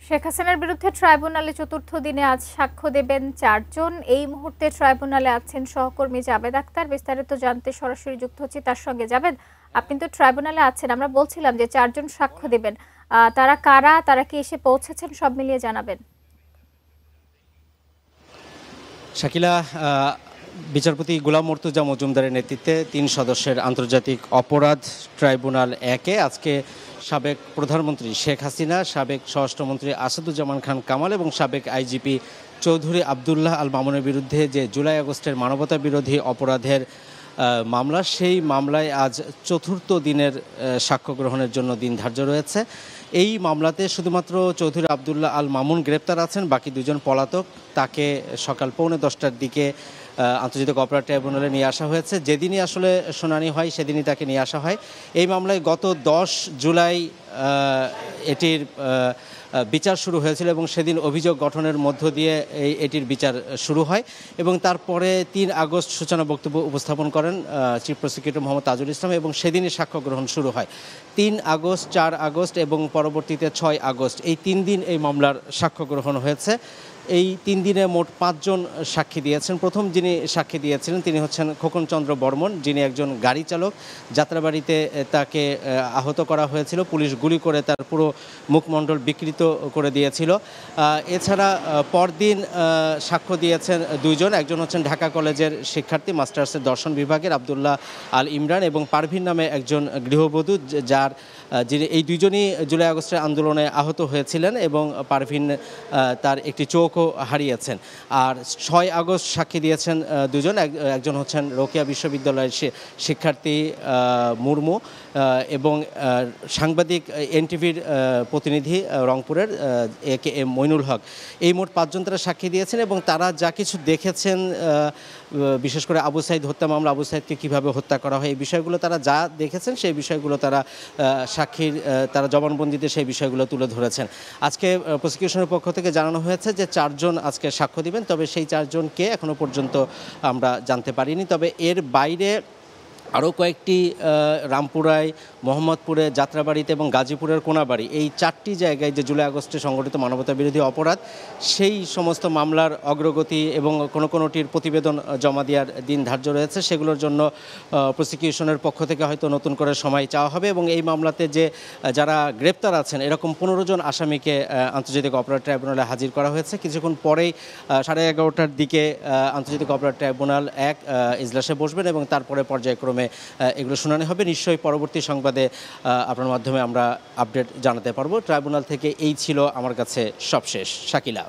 শেখ হাসিনার বিরুদ্ধে ট্রাইব্যুনালে চতুর্থ দিনে আজ সাক্ষ্য দেবেন ৪ জন। এই মুহূর্তে ট্রাইব্যুনালে আছেন সহকর্মী জাবেদ আক্তার। বিস্তারিত জানতে সরাসরি যুক্ত হচ্ছি তার সঙ্গে। জাবেদ, আপনি তো ট্রাইব্যুনালে আছেন, আমরা বলছিলাম যে ৪ জন সাক্ষ্য দেবেন। তারা কারা, তারা কি এসে পৌঁছেছেন, সব মিলিয়ে জানাবেন। শাকিলা, বিচারপতি গোলাম মর্তুজা মজুমদারের নেতৃত্বে ৩ সদস্যের আন্তর্জাতিক অপরাধ ট্রাইব্যুনাল ১-এ আজকে সাবেক প্রধানমন্ত্রী শেখ হাসিনা, সাবেক স্বরাষ্ট্রমন্ত্রী আসাদুজ্জামান খান কামাল এবং সাবেক আইজিপি চৌধুরী আবদুল্লাহ আল মামুনের বিরুদ্ধে যে জুলাই আগস্টের মানবতা বিরোধী অপরাধের মামলা, সেই মামলায় আজ চতুর্থ দিনের সাক্ষ্য গ্রহণের জন্য দিন ধার্য রয়েছে। এই মামলাতে শুধুমাত্র চৌধুরী আবদুল্লাহ আল মামুন গ্রেপ্তার আছেন, বাকি দুজন পলাতক। তাকে সকাল 9:45টার দিকে আন্তর্জাতিক অপরাধ ট্রাইব্যুনালে নিয়ে আসা হয়েছে। যেদিনই আসলে শুনানি হয় সেদিনই তাকে নিয়ে আসা হয়। এই মামলায় গত 10 জুলাই এটির বিচার শুরু হয়েছিল এবং সেদিন অভিযোগ গঠনের মধ্য দিয়ে এটির বিচার শুরু হয় এবং তারপরে 3 আগস্ট সূচনা বক্তব্য উপস্থাপন করেন চিফ প্রসিকিউটর মোহাম্মদ তাজুল ইসলাম এবং সেদিনই সাক্ষ্য গ্রহণ শুরু হয়। 3 আগস্ট, 4 আগস্ট এবং পরবর্তীতে 6 আগস্ট, এই 3 দিন এই মামলার সাক্ষ্য গ্রহণ হয়েছে। এই 3 দিনে মোট 5 জন সাক্ষী দিয়েছেন। প্রথম যিনি সাক্ষী দিয়েছিলেন তিনি হচ্ছেন খোকন চন্দ্র বর্মন, যিনি একজন গাড়ি চালক। যাত্রাবাড়িতে তাকে আহত করা হয়েছিল, পুলিশ গুলি করে তার পুরো মুখমণ্ডল বিকৃত করে দিয়েছিল। এছাড়া পরদিন সাক্ষ্য দিয়েছেন 2 জন। একজন হচ্ছেন ঢাকা কলেজের শিক্ষার্থী, মাস্টার্সের দর্শন বিভাগের আবদুল্লাহ আল ইমরান, এবং পারভিন নামে একজন গৃহবধূ, যিনি এই 2 জনই জুলাই আগস্টের আন্দোলনে আহত হয়েছিলেন এবং পারভিন তার একটি চোখও হারিয়েছেন। আর 6 আগস্ট সাক্ষী দিয়েছেন 2 জন। একজন হচ্ছেন রোকেয়া বিশ্ববিদ্যালয়ের শিক্ষার্থী মুর্মু এবং সাংবাদিক এনটিভির প্রতিনিধি রংপুরের AKM মইনুল হক। এই মোট 5 জন তারা সাক্ষী দিয়েছেন এবং তারা যা কিছু দেখেছেন, বিশেষ করে আবু সাইদ হত্যা মামলা, আবু সাইদকে কীভাবে হত্যা করা হয়, এই বিষয়গুলো তারা যা দেখেছেন সেই বিষয়গুলো তারা তারা জবানবন্দিতে সেই বিষয়গুলো তুলে ধরেছেন। আজকে প্রসিকিউশনের পক্ষ থেকে জানানো হয়েছে যে 4 জন আজকে সাক্ষ্য দিবেন, তবে সেই 4 জনকে এখনও পর্যন্ত আমরা জানতে পারিনি। তবে এর বাইরে আরও কয়েকটি রামপুরায়, মোহাম্মদপুরে, যাত্রাবাড়িতে এবং গাজীপুরের কোনাবাড়ি, এই 4টি জায়গায় যে জুলাই আগস্টে সংগঠিত মানবতা বিরোধী অপরাধ, সেই সমস্ত মামলার অগ্রগতি এবং কোনোটির প্রতিবেদন জমা দেওয়ার দিন ধার্য রয়েছে। সেগুলোর জন্য প্রসিকিউশনের পক্ষ থেকে হয়তো নতুন করে সময় চাওয়া হবে এবং এই মামলাতে যে যারা গ্রেপ্তার আছেন এরকম 15 জন আসামিকে আন্তর্জাতিক অপরাধ ট্রাইব্যুনালে হাজির করা হয়েছে। কিছুক্ষণ পরেই 11:30টার দিকে আন্তর্জাতিক অপরাধ ট্রাইব্যুনাল 1 ইজলাসে বসবেন এবং তারপরে পর্যায়ক্রমে এগুলো শুনানি হবে। নিশ্চয়ই পরবর্তী সংবাদে আপনার মাধ্যমে আমরা আপডেট জানাতে পারবো। ট্রাইব্যুনাল থেকে এই ছিল আমার কাছে সবশেষ। শাকিলা।